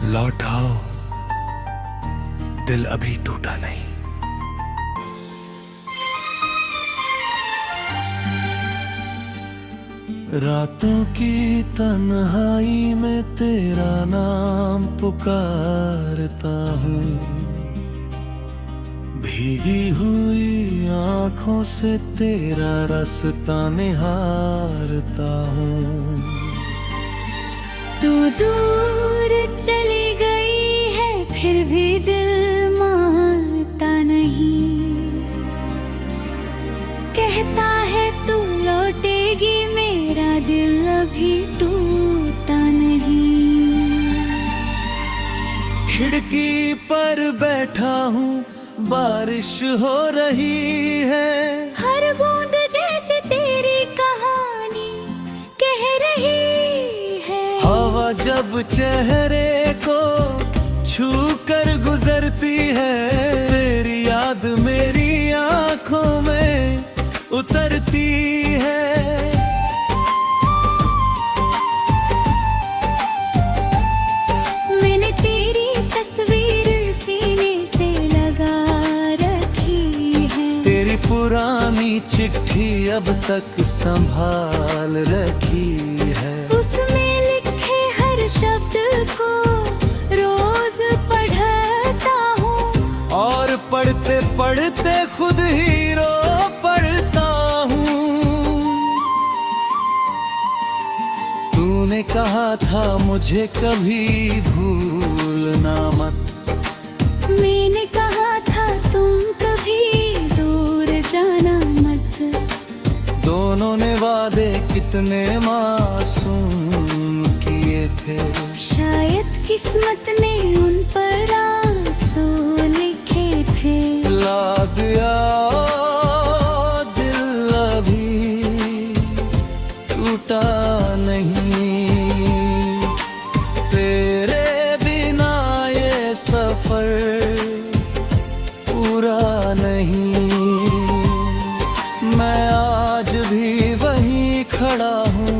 लौट आओ, दिल अभी टूटा नहीं। रातों की तन्हाई में तेरा नाम पुकारता हूँ, भीगी हुई आंखों से तेरा रास्ता निहारता हूँ। तू दूर चली गई है फिर भी दिल मानता नहीं, कहता है तू लौटेगी मेरा दिल अभी टूटा नहीं। खिड़की पर बैठा हूँ, बारिश हो रही है, हर बूंद जैसे तेरी कहानी कह रही है। हवा जब चेहरे को छू कर गुजरती है, तेरी याद मेरी आंखों में उतरती है। मैंने तेरी तस्वीर सीने से लगा रखी है, तेरी पुरानी चिट्ठी अब तक संभाल रखी है। उसमें लिखे हर शब्द को रोज पढ़ता हूँ, और पढ़ते पढ़ते खुद ही रो पढ़ता हूँ। तूने कहा था मुझे कभी भूलना मत, मैंने कहा था तुम कभी दूर जाना मत। दोनों ने वादे कितने मासूम किए थे, शायद किस्मत ने उन पर आंसू लिखे थे। ला दिया दिल अभी टूटा नहीं, तेरे बिना ये सफर पूरा नहीं। मैं आज भी वहीं खड़ा हूँ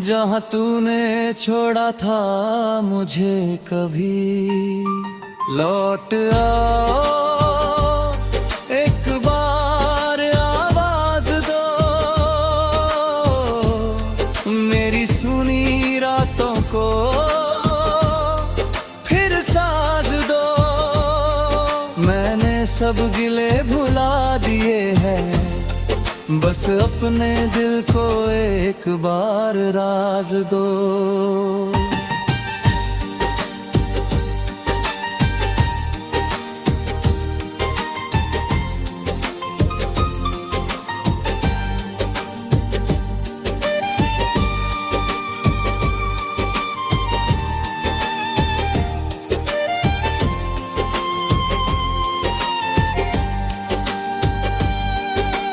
जहाँ तूने छोड़ा था मुझे कभी। लौट आओ, एक बार आवाज दो, मेरी सुनी रातों को फिर साज दो। मैंने सब गिले भुला दिए हैं, बस अपने दिल को एक बार राज दो।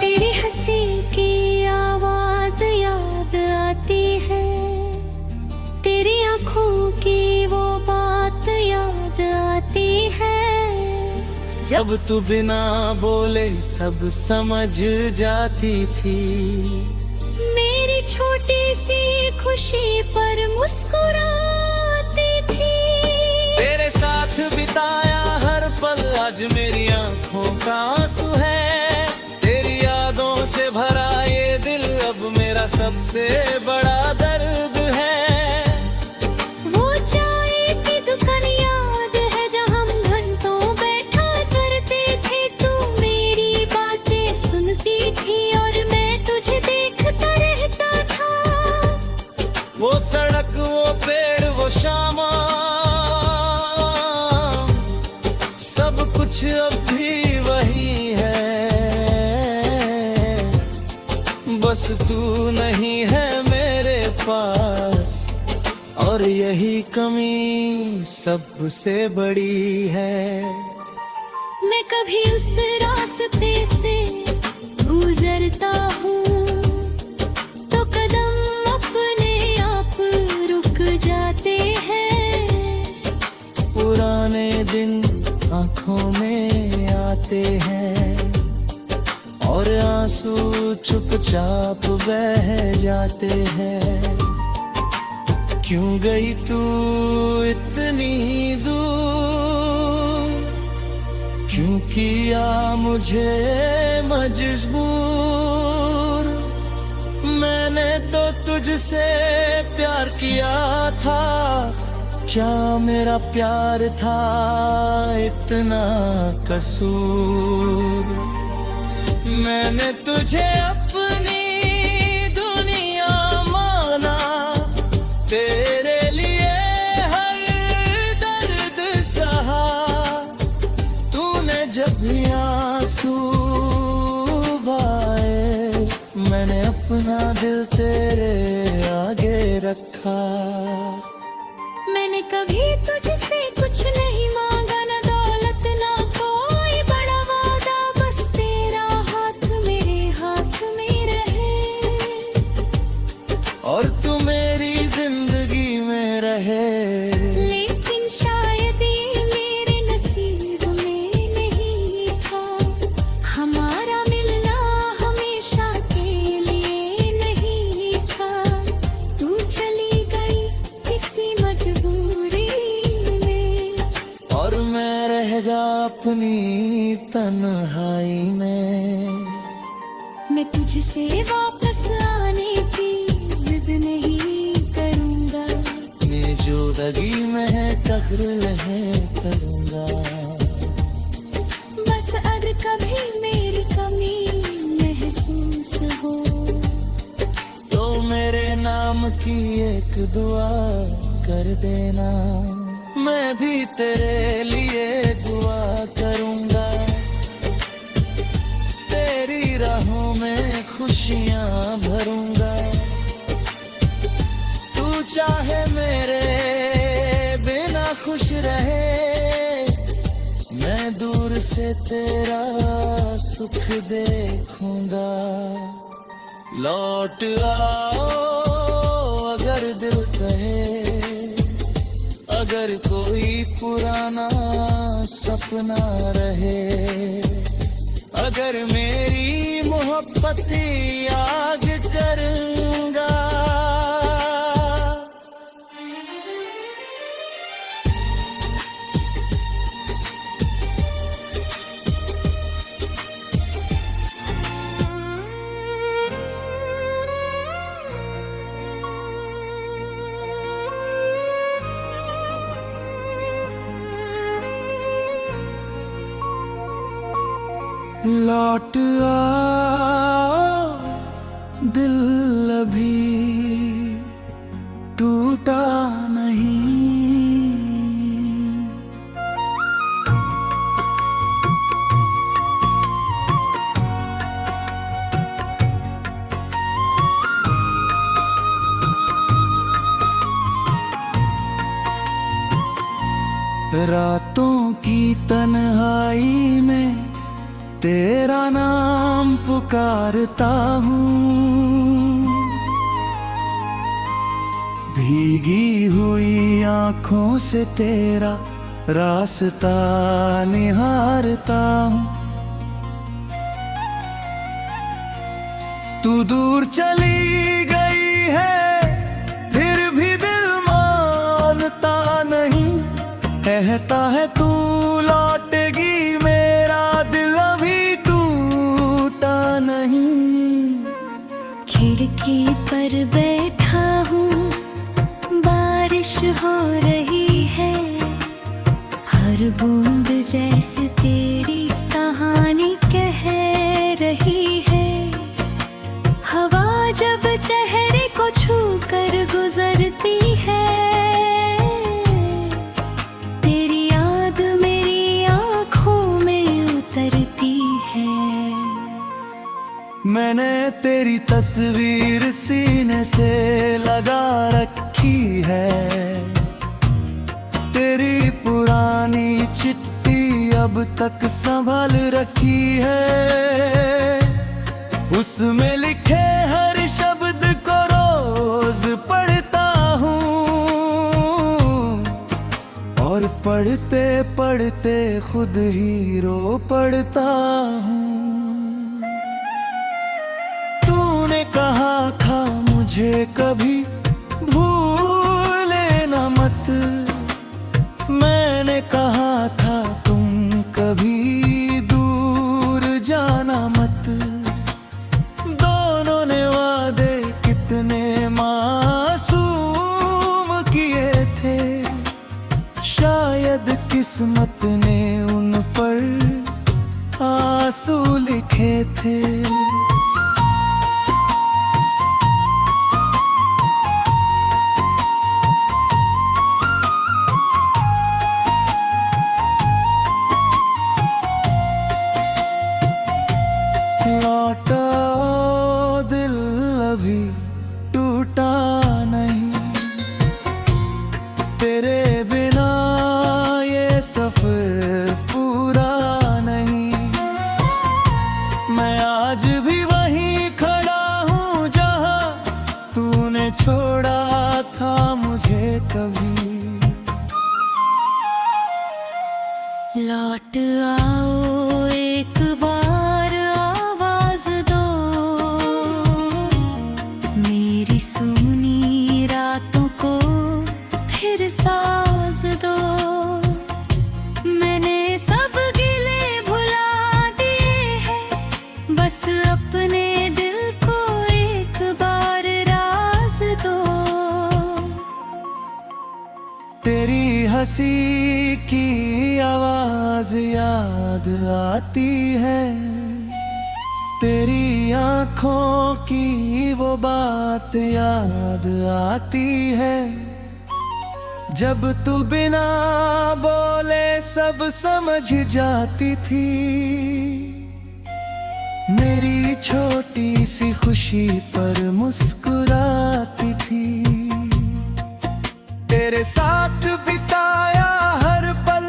तेरी हंसी की आवाज याद आती है, तेरी आंखों की वो बात याद आती है। जब तू बिना बोले सब समझ जाती थी, मेरी छोटी सी खुशी पर मुस्कुराती थी। तेरे साथ बिताया हर पल आज मेरी आंखों का आंसू है, तेरी यादों से भरा ये दिल अब मेरा सबसे बड़ा दर्द है। वो चाय की दुकान याद है जहाँ हम घंटों बैठा करते थे, तू मेरी बातें सुनती थी और मैं तुझे देखता रहता था। वो सड़क, वो पेड़, वो शामा, सब कुछ अब भी वही है, बस तू नहीं है मेरे पास, और यही कमी सबसे बड़ी है। मैं कभी उस रास्ते से गुजरता हूँ, और आंसू चुपचाप बह जाते हैं। क्यों गई तू इतनी दूर, क्यों किया मुझे मजबूर। मैंने तो तुझसे प्यार किया था, क्या मेरा प्यार था इतना कसूर। मैंने तुझे अपनी दुनिया माना, तेरे लिए हर दर्द सहा। तूने जब भी आंसू बहाए, मैंने अपना दिल तेरे आगे रखा। मैंने कभी तुझसे कुछ नहीं मांगा, ना दौलत ना कोई बड़ा वादा, बस तेरा हाथ मेरे हाथ में रहे और तू मेरी जिंदगी में रहे। लेकिन शायद ये मेरे नसीब में नहीं था, हमारा मिलना हमेशा के लिए नहीं था। तू चली गई किसी मजबूरी में, और मैं रह गया अपनी तन्हाई में। मैं तुझसे वापस आने की जिद नहीं करूंगा, मैं जो दगी में है कब्र है करूंगा। बस अगर कभी मेरी कमी महसूस हो, तो मेरे नाम की एक दुआ कर देना। मैं भी तेरे लिए दुआ करूंगा, तेरी राहों में खुशियां भरूंगा। तू चाहे मेरे बिना खुश रहे, मैं दूर से तेरा सुख देखूंगा। लौट आओ अगर दिल कहे, अगर कोई पुराना सपना रहे, अगर मेरी मोहब्बत याद करूंगा। लौट आओ दिल अभी टूटा नहीं। रातों की तन्हाई में तेरा नाम पुकारता हूँ, भीगी हुई आँखों से तेरा रास्ता निहारता हूँ। तू दूर चली गई है फिर भी दिल मानता नहीं, कहता है तू लौटेगी मेरा दिल अभी टूटा नहीं। खिड़की पर बैठा हूँ, बारिश हो रही है, हर बूंद जैसे तेरी कहानी कह रही है। हवा जब चेहरे को छू कर गुजरती है, तेरी याद मेरी आँखों में उतरती है। मैंने तेरी तस्वीर सीने से लगा रखी है, तेरी पुरानी चिट्ठी अब तक संभाल रखी है। उसमें लिखे हर शब्द को रोज पढ़ता हूँ, और पढ़ते पढ़ते खुद ही रो पड़ता हूँ। मुझे कभी भूले न मत। मैंने कहा था तुम कभी दूर जाना मत। दोनों ने वादे कितने मासूम किए थे, शायद किस्मत ने उन पर आंसू लिखे थे। लौटा दिल अभी टूटा नहीं, तेरे बिना ये सफर पूरा नहीं। मैं आज भी वहीं खड़ा हूँ जहाँ तूने छोड़ा था मुझे कभी। लौट आओ एक बार आवाज दो, मेरी सुनी रातों को फिर साज दो। मैंने सब गिले भुला दिए हैं, बस अपने दिल को एक बार राज दो। तेरी हंसी की आवाज याद आती है, तेरी आंखों की वो बात याद आती है। जब तू बिना बोले सब समझ जाती थी, मेरी छोटी सी खुशी पर मुस्कुराती थी। तेरे साथ बिताया हर पल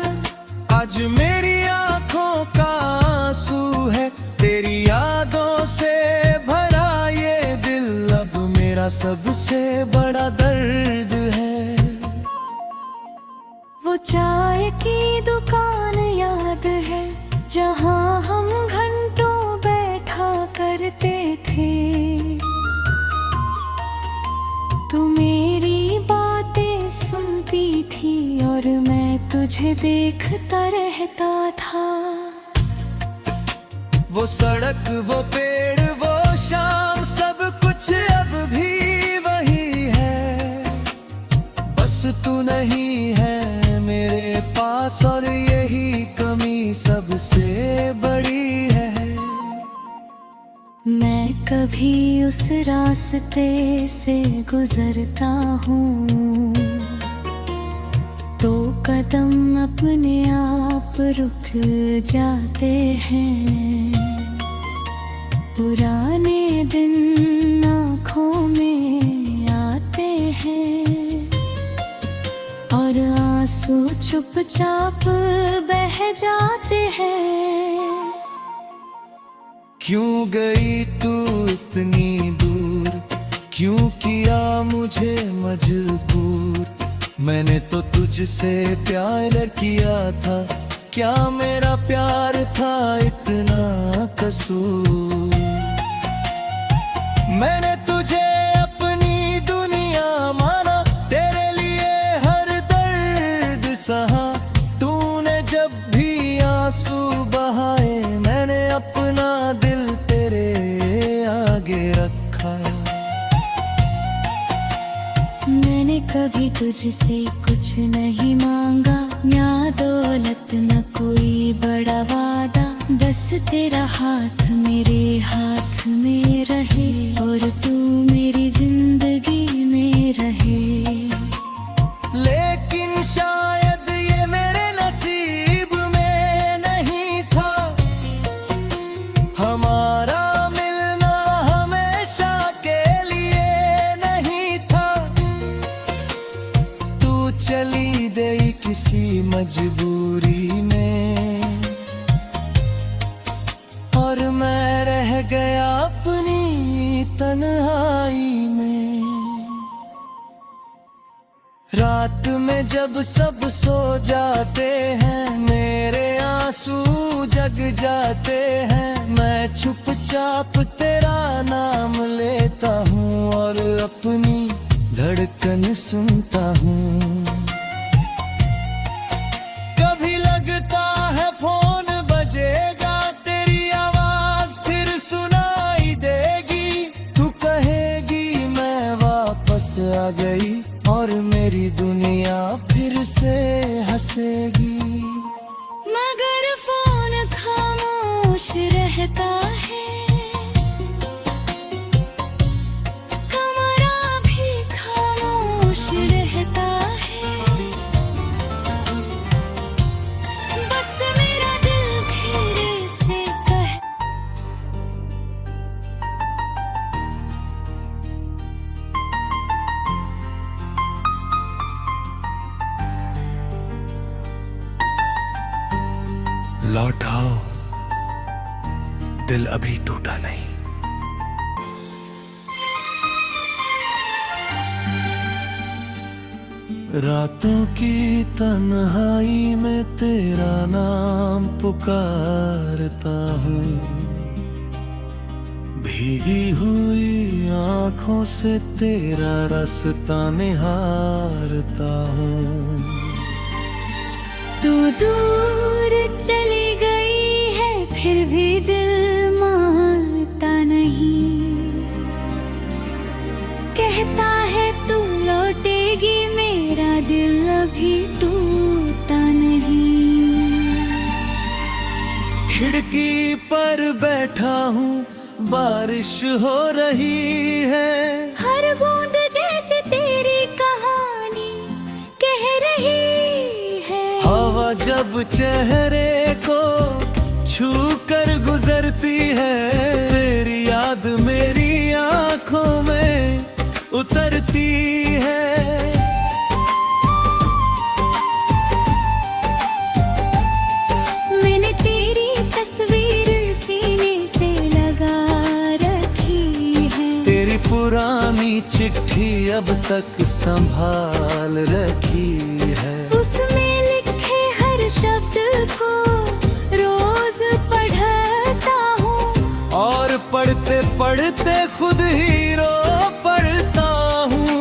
आज मेरी आंखों का आंसू है। तेरी यादों से भरा ये दिल अब मेरा सबसे बड़ा दर्द है। वो चाय की दुकान याद है, जहाँ हम घंटों बैठा करते थे। तू मेरी बातें सुनती थी और मैं तुझे देखता रहता था। वो सड़क, वो पेड़, वो शाम, सब कुछ अब भी वही है। बस तू नहीं है मेरे पास और यही कमी सबसे बड़ी है। मैं कभी उस रास्ते से गुजरता हूँ तो कदम अपने आप रुक जाते हैं। पुराने दिन आँखों में आते हैं और आंसू चुपचाप बह जाते हैं। क्यों गई तू इतनी दूर, क्यों किया मुझे मजबूर। मैंने तो तुझसे प्यार किया था, क्या मेरा प्यार था इतना कसूर। मैंने तुझे अपनी दुनिया माना, तेरे लिए हर दर्द सहा। तूने जब भी आंसू बहाए, मैंने अपना दिल तेरे आगे रखा। मैंने कभी तुझसे कुछ नहीं मांगा, ना दौलत न कोई बड़ा वादा। बस तेरा हाथ मेरे हाथ में रहे और तू मेरी जिंदगी में रहे। लेकिन शायद ये मेरे नसीब में नहीं था, हमारा मिलना हमेशा के लिए नहीं था। तू चली गई किसी मजबूरी में और मैं रह गया अपनी तन्हाई में। रात में जब सब सो जाते हैं, मेरे आंसू जग जाते हैं। मैं चुपचाप तेरा नाम लेता हूँ और अपनी धड़कन सुनता हूँ। कभी लगता है फोन बजेगा, तेरी आवाज फिर सुनाई देगी। तू कहेगी मैं वापस आ गई, और मेरी दुनिया फिर से हंसेगी। मगर फोन खामोश रहता है, कमरा भी खामोश रहता है। बस मेरा दिल धीरे से कहे, लौट आओ, दिल अभी टूटा नहीं। रातों की तन्हाई में तेरा नाम पुकारता हूँ। भीगी हुई आंखों से तेरा रास्ता निहारता हूँ। तू दूर चली गई है, फिर भी दिल मानता नहीं। कहता है तू लौटेगी, मेरा दिल अभी टूटा नहीं। खिड़की पर बैठा हूँ, बारिश हो रही है। हर बूंद जैसे तेरी कहानी कह रही है। हवा जब चेहरे को छू कर गुजरती है, तेरी याद मेरी आंखों में उतरती है। मैंने तेरी तस्वीर सीने से लगा रखी है। तेरी पुरानी चिट्ठी अब तक संभाल रखी है। उसमें लिखे हर शब्द को रोज पढ़ता हूँ, और पढ़ते पढ़ते खुद ही रो पड़ता हूँ।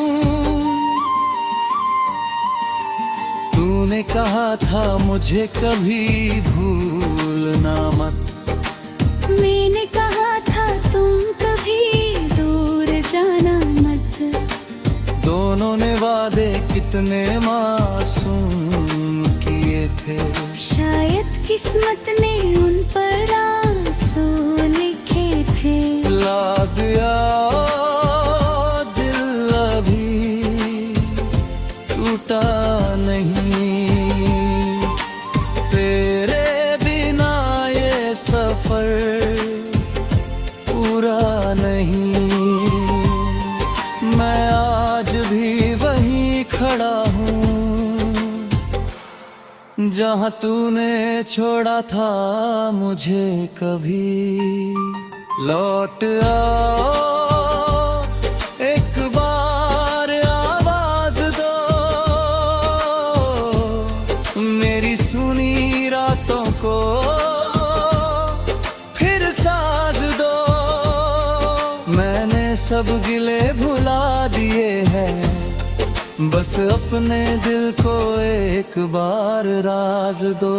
तूने कहा था मुझे कभी भूलना मत। मैंने कहा था तुम कभी दूर जाना मत। दोनों ने वादे कितने मासूम किए थे। शायद किस्मत ने उन पर आंसू लिखे थे। ला दिया दिल अभी टूटा नहीं। तेरे बिना ये सफर पूरा नहीं। मैं आज भी वहीं खड़ा हूँ, जहाँ तूने छोड़ा था मुझे कभी। लौट आओ, एक बार आवाज दो, मेरी सुनी रातों को फिर साज दो। मैंने सब गिले भुला दिए हैं, बस अपने दिल को एक बार राज दो।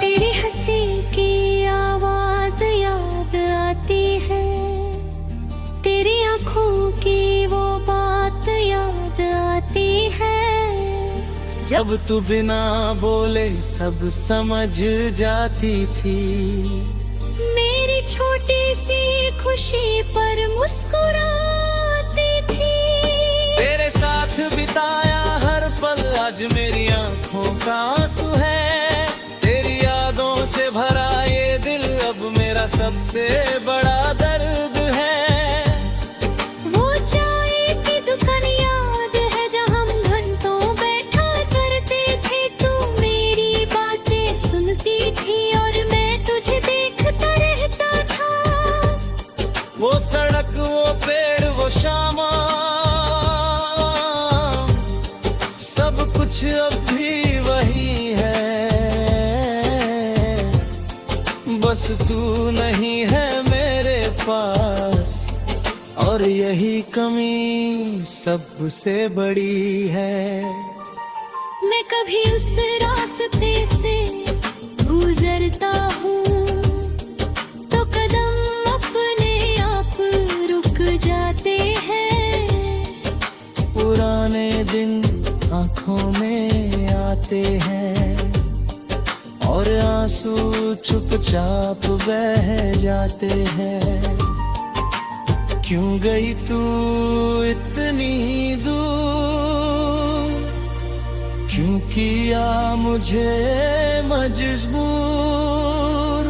तेरी हंसी की आवाज याद आती है। तेरी आंखों की वो बात याद आती है। जब तू बिना बोले सब समझ जाती थी। मेरी छोटी सी खुशी पर मुस्कुराती थी। तेरे साथ बिताया हर पल आज मेरी आंखों का आंसू है। तेरी यादों से भरा ये दिल अब मेरा सबसे बड़ा दर्द है। वो चाय की दुकान याद है जहाँ हम घंटों बैठा करते थे। तू मेरी बात कुछ अब भी वही है, बस तू नहीं है मेरे पास, और यही कमी सबसे बड़ी है। मैं कभी उस रास्ते से गुजरता हूँ तो कदम अपने आप रुक जाते हैं। पुराने दिन आंखों में आते हैं और आंसू चुपचाप बह जाते हैं। क्यों गई तू इतनी दूर, क्यों किया मुझे मजबूर।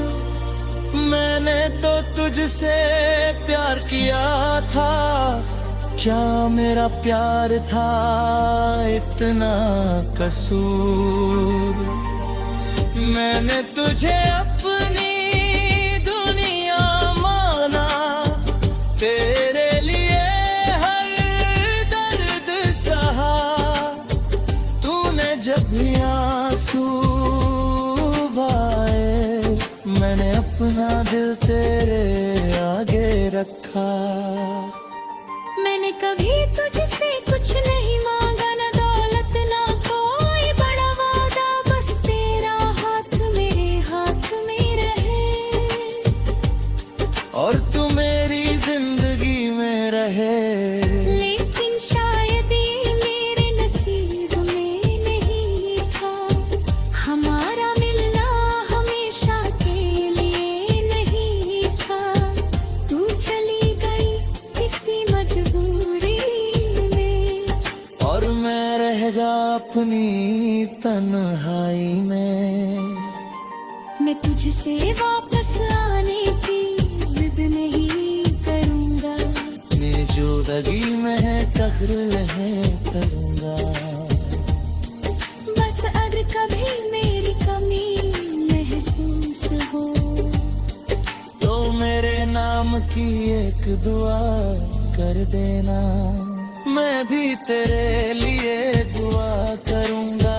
मैंने तो तुझसे प्यार किया था, क्या मेरा प्यार था इतना कसूर। मैंने तुझे अपनी दुनिया माना, तेरे लिए हर दर्द सहा। तूने जब भी आंसू बहाए, मैंने अपना दिल तेरे आगे रखा। मैंने कभी तुझसे कुछ नहीं मांगा, ना दौलत ना कोई बड़ा वादा, बस तेरा हाथ मेरे हाथ में रहे और तू मेरी जिंदगी में रहे। लेकिन शायद ये मेरे नसीब में नहीं था, हमारा मिलना हमेशा के लिए नहीं था। तू चली गई किसी मजबूरी में, और मैं रहेगा अपनी तन्हाई में। मैं तुझसे वापस आने की जिद नहीं करूंगा, मैं जो दगी में कब्र लहे करूंगा। बस अगर कभी मेरी कमी महसूस हो तो मेरे नाम की एक दुआ कर देना, मैं भी तेरे लिए दुआ करूंगा।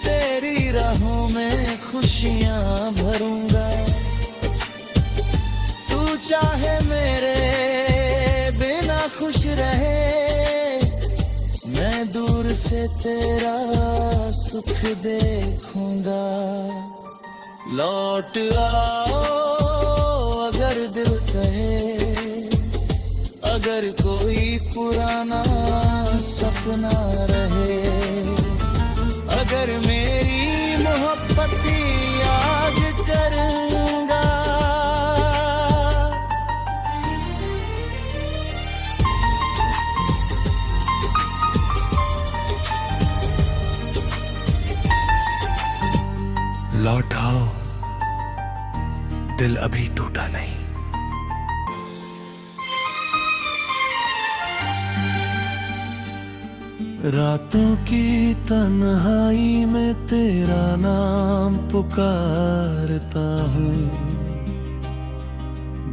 तेरी राहों में खुशियां भरूंगा। तू चाहे मेरे बिना खुश रहे, मैं दूर से तेरा सुख देखूंगा। लौट आओ अगर दिल कहे, अगर कोई पुराना सपना रहे, अगर मेरी मोहब्बत याद करूंगा। लौट आओ, दिल अभी टूटा नहीं। रातों की तन्हाई में तेरा नाम पुकारता हूँ,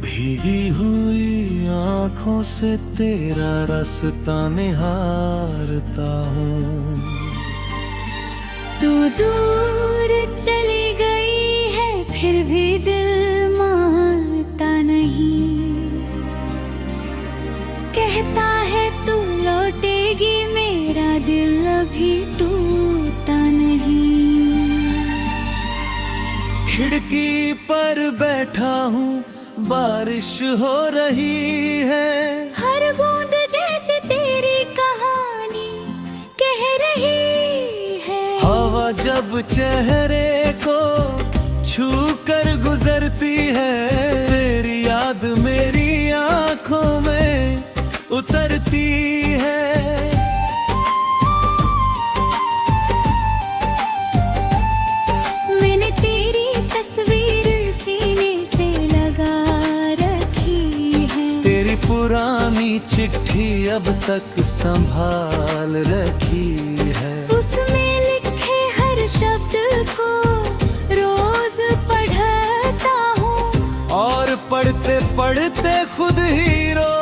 भीगी हुई आंखों से तेरा रास्ता निहारता हूँ। तू दूर चली गई है फिर भी दिल मानता नहीं, कहता है तू लौटेगी, मेरा दिल अभी टूटा नहीं। खिड़की पर बैठा हूँ, बारिश हो रही है, हर बूंद जैसे तेरी कहानी कह रही है। हवा जब चेहरे को छू कर गुजरती है, तेरी याद मेरी आंखों में उतरती है। मैंने तेरी तस्वीर सीने से लगा रखी है, तेरी पुरानी चिट्ठी अब तक संभाल रखी है। उसमें लिखे हर शब्द को रोज पढ़ता हूँ, और पढ़ते पढ़ते खुद ही रो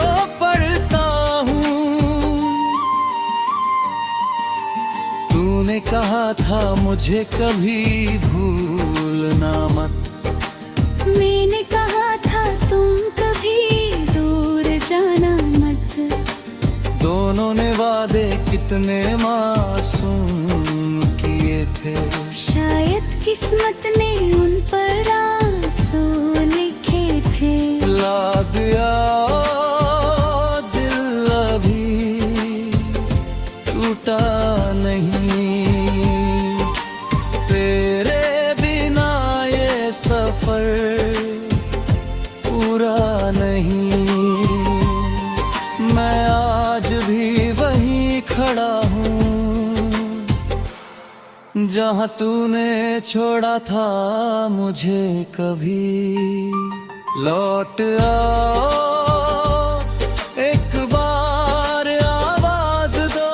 पड़ता हूँ। मैंने कहा था मुझे कभी भूलना मत, मैंने कहा था तुम कभी दूर जाना मत। दोनों ने वादे कितने मासूम किए थे, शायद किस्मत ने उन पर आंसू लिखे थे। ला दिया दिल अभी टूटा नहीं, तेरे बिना ये सफर पूरा नहीं। मैं आज भी वहीं खड़ा हूँ जहाँ तूने छोड़ा था मुझे कभी। लौट आओ एक बार आवाज दो,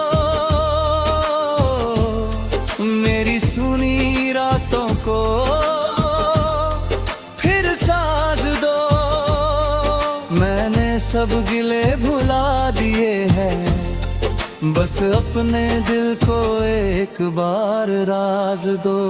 मेरी सुनी रातों को फिर साज दो। मैंने सब गिले भुला दिए हैं, बस अपने दिल को एक बार राज दो।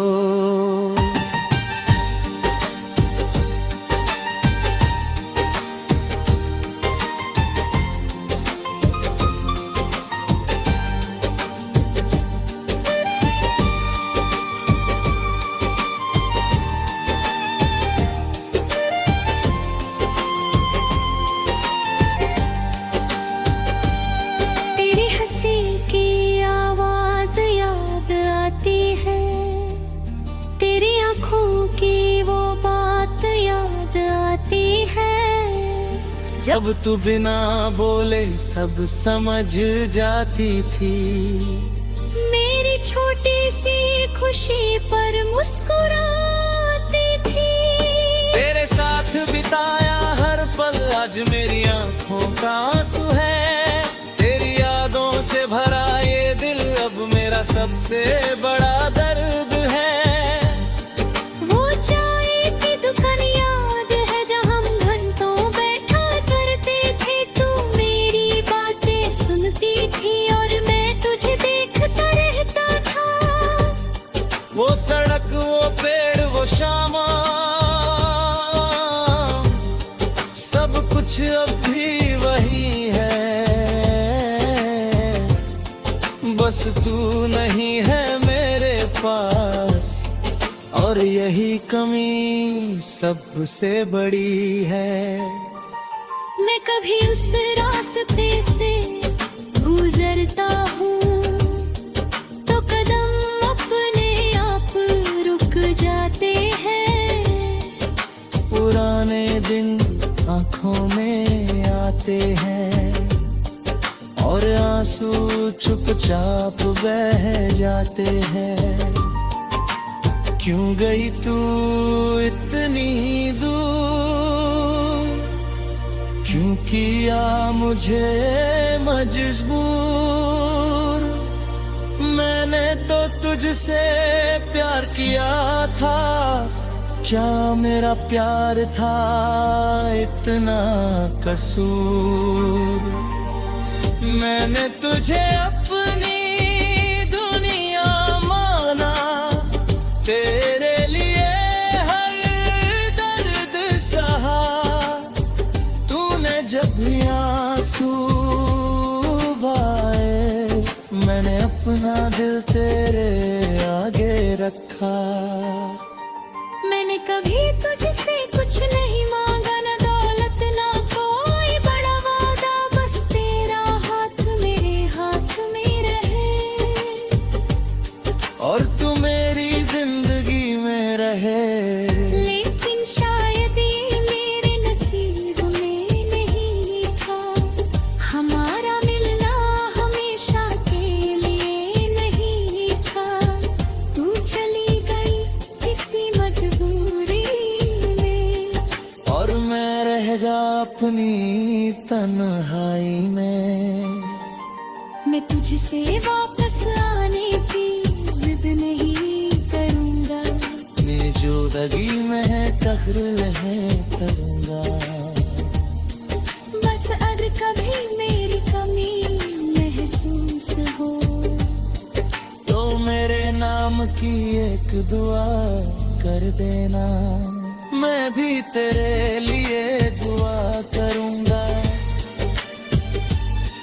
तेरी हंसी की आवाज याद आती है, तेरी आंखों की वो बात याद आती है। जब तू बिना बोले सब समझ जाती थी, मेरी छोटी सी खुशी पर मुस्कुराती थी। तेरे साथ बिताया हर पल आज मेरी आंखों का आंसू है। तेरी यादों से भरा ये दिल अब मेरा सबसे बड़ा दर्द है। वो चाय की दुकान याद है जहाँ हम घंटों बैठा करते थे। तू मेरी बातें सुनती थी और मैं तुझे देखता रहता था। वो सड़क वो पेड़ वो शाम सब कुछ अब भी वही है, बस तू नहीं है मेरे पास और यही कमी सबसे बड़ी है। मैं कभी उस रास्ते से गुजरता हूँ तो कदम अपने आप रुक जाते हैं। पुराने दिन आंखों में आते हैं और आंसू चुपचाप बह जाते हैं। क्यों गई तू इतनी दूर, क्यों किया मुझे मजबूर। मैंने तो तुझसे प्यार किया था, क्या मेरा प्यार था इतना कसूर। मैंने तुझे अपनी दुनिया माना, तेरे लिए हर दर्द सहा। तूने जब भी आंसू बहाए, मैंने अपना दिल तेरे आगे रखा। मैंने कभी तुझसे कुछ नहीं मांगा, ना दौलत ना कोई बड़ा वादा। बस तेरा हाथ मेरे हाथ में रहे और तू मेरी जिंदगी में रहे। लेकिन शायद ये मेरे नसीब में नहीं था। हमारा मिलना हमेशा के लिए नहीं था। तू चली गई किसी मजबूरी में और मैं रहेगा अपनी तन्हाई में। मैं तुझसे वापस आने की जिद नहीं करूँगा। मेरी जोदगी में तख्रिल है करूँगा। बस अगर कभी मेरी कमी महसूस हो तो मेरे सलाम की एक दुआ कर देना, मैं भी तेरे लिए दुआ करूंगा।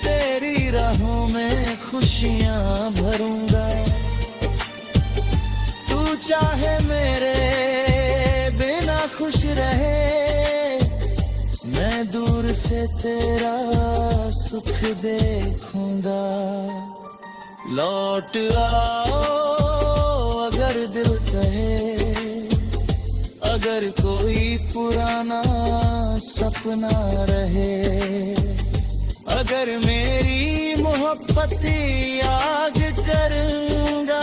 तेरी राहों में खुशियां भरूंगा, तू चाहे मेरे बिना खुश रहे, मैं दूर से तेरा सुख देखूंगा। लौट आओ अगर दिल कहे, अगर कोई पुराना सपना रहे, अगर मेरी मोहब्बत याद करूंगा।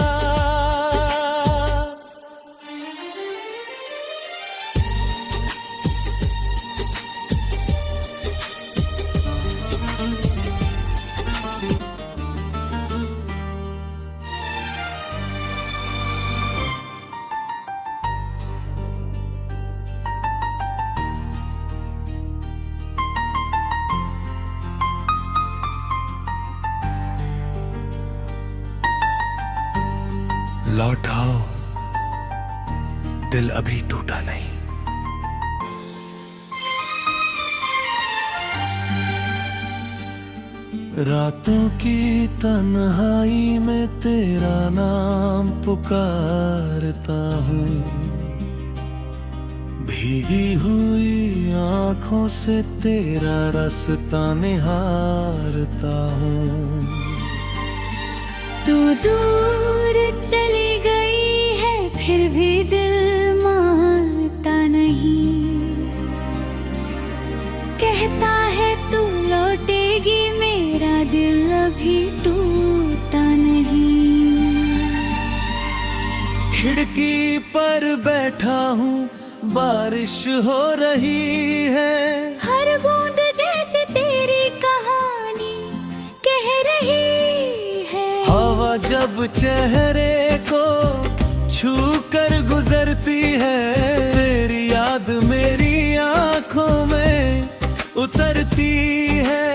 लौट आओ, दिल अभी टूटा नहीं। रातों की तन्हाई में तेरा नाम पुकारता हूँ, भीगी हुई आंखों से तेरा रास्ता निहारता हूँ। तू दूर चली गई है फिर भी दिल मानता नहीं, कहता है तू लौटेगी मेरा दिल अभी टूटा नहीं। खिड़की पर बैठा हूँ, बारिश हो रही है, हर बूंद जैसे तेरी कहानी कह रही है। हवा जब चेहरे को छू कर गुजरती है, तेरी याद मेरी आंखों में उतरती है।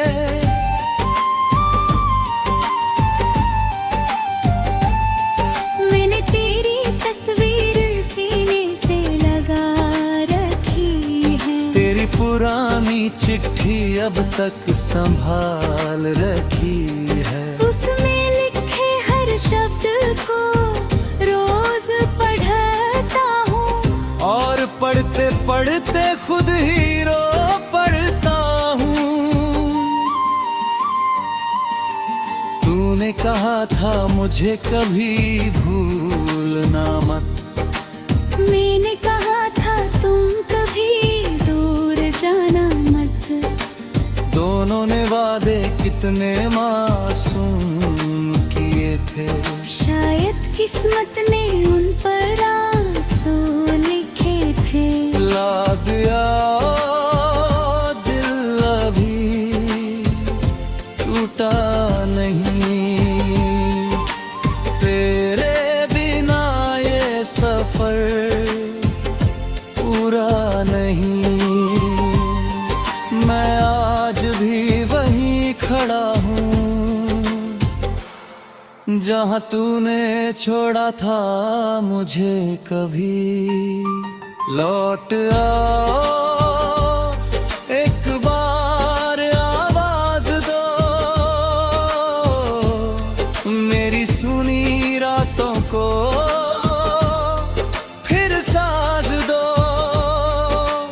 मैंने तेरी तस्वीर सीने से लगा रखी है, तेरी पुरानी चिट्ठी अब तक संभाल रखी है। उसमें लिखे हर शब्द को रोज पढ़ता हूँ, और पढ़ते पढ़ते खुद ही रो पढ़ता हूँ। तूने कहा था मुझे कभी भूलना मत, मैंने कहा था तुम कभी दूर जाना मत। दोनों ने वादे कितने मासूम किए थे, शायद किस्मत ने उन पर आंसू लिखे थे। ला दिया दिल अभी टूटा नहीं, तेरे बिना ये सफर पूरा नहीं। मैं आज भी वहीं खड़ा हूँ जहाँ तूने छोड़ा था मुझे कभी। लौट आओ एक बार आवाज दो, मेरी सुनी रातों को फिर साज दो।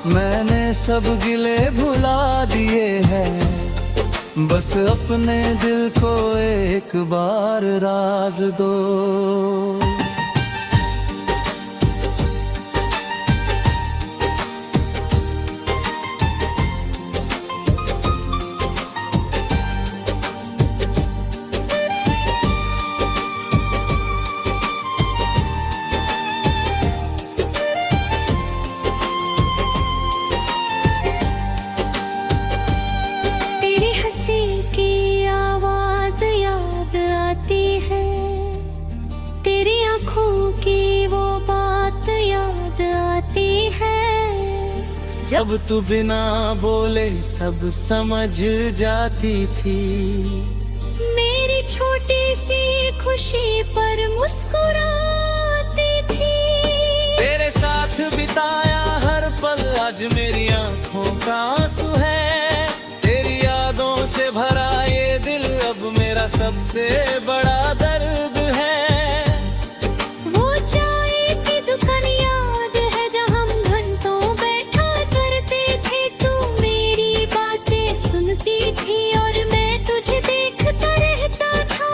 मैंने सब गिले भुला दिए हैं, बस अपने दिल को एक बार राज दो। जब तू बिना बोले सब समझ जाती थी, मेरी छोटी सी खुशी पर मुस्कुरा बिताया हर पल आज मेरी आंखों का आंसू है। तेरी यादों से भरा ये दिल अब मेरा सबसे बड़ा दर्द है। वो चाय की दुकान याद है जहाँ हम घंटों बैठा करते थे। तू मेरी बातें सुनती थी और मैं तुझे देखता रहता था।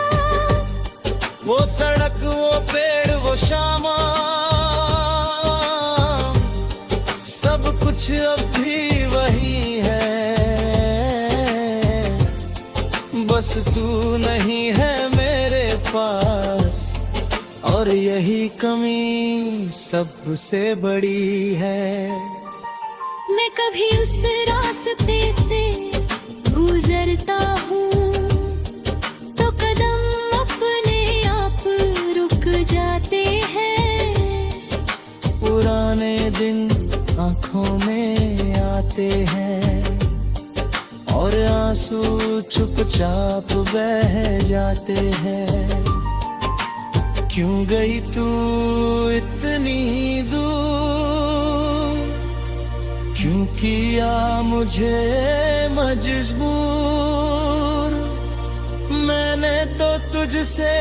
वो सड़क, वो पेड़, वो शामा, सब कुछ अब भी वही है। बस तू नहीं है मेरे पास, और यही कमी सबसे बड़ी है। मैं कभी उस रास्ते से गुजरता हूँ तो कदम अपने आप रुक जाते हैं। पुराने दिन आंखों में आते हैं और आंसू चुपचाप बह जाते हैं। क्यों गई तू इतनी दूर, क्यों किया मुझे मजबूर। मैंने तो तुझसे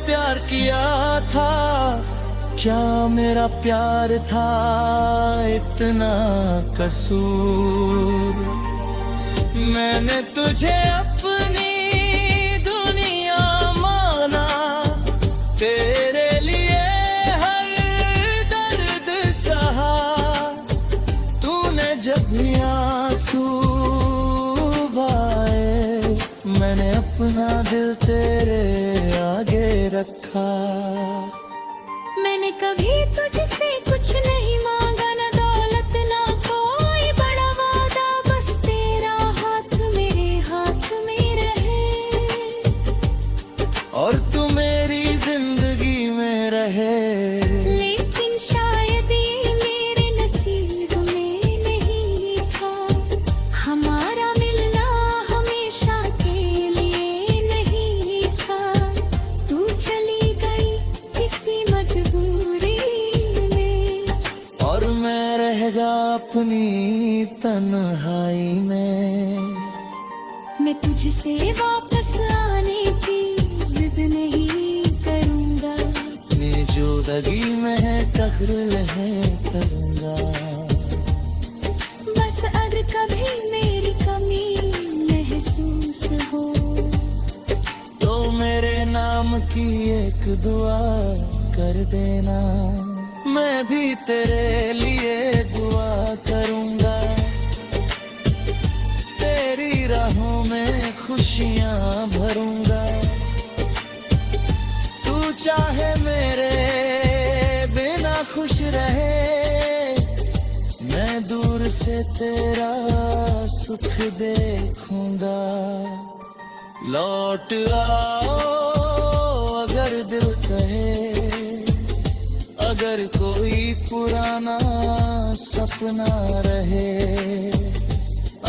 प्यार किया था, क्या मेरा प्यार था इतना कसूर। मैंने तुझे अपनी दुनिया माना, तेरे लिए हर दर्द सहा। तूने जब भी आंसू बहाए, मैंने अपना दिल तेरे आगे रखा। मैंने कभी तुझसे कुछ नहीं मांगा, ना दौलत ना कोई बड़ा वादा। बस तेरा हाथ मेरे हाथ में रहे और तू मेरी जिंदगी में रहे। लेकिन शायद ये मेरे नसीब में नहीं था। हमारा मिलना हमेशा के लिए नहीं था। तू चली गई किसी मजबूरी में, और मैं रह गया अपनी तन्हाई में। मैं तुझसे वापस आने की जिद नहीं करूँगा। अपनी जुदगी में तकरीर है करूँगा। बस अगर कभी मेरी कमी महसूस हो तो मेरे नाम की एक दुआ कर देना। मैं भी तेरे लिए दुआ करूँगा। तेरी राहों में खुशियाँ भरूँगा। तू चाहे मेरे बिना खुश रहे, मैं दूर से तेरा सुख देखूंगा। लौट आओ अगर दिल कहे, अगर कोई पुराना सपना रहे।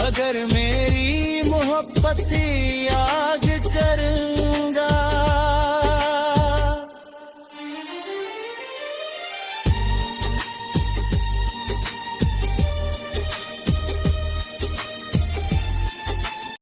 अगर मेरी मोहब्बत आग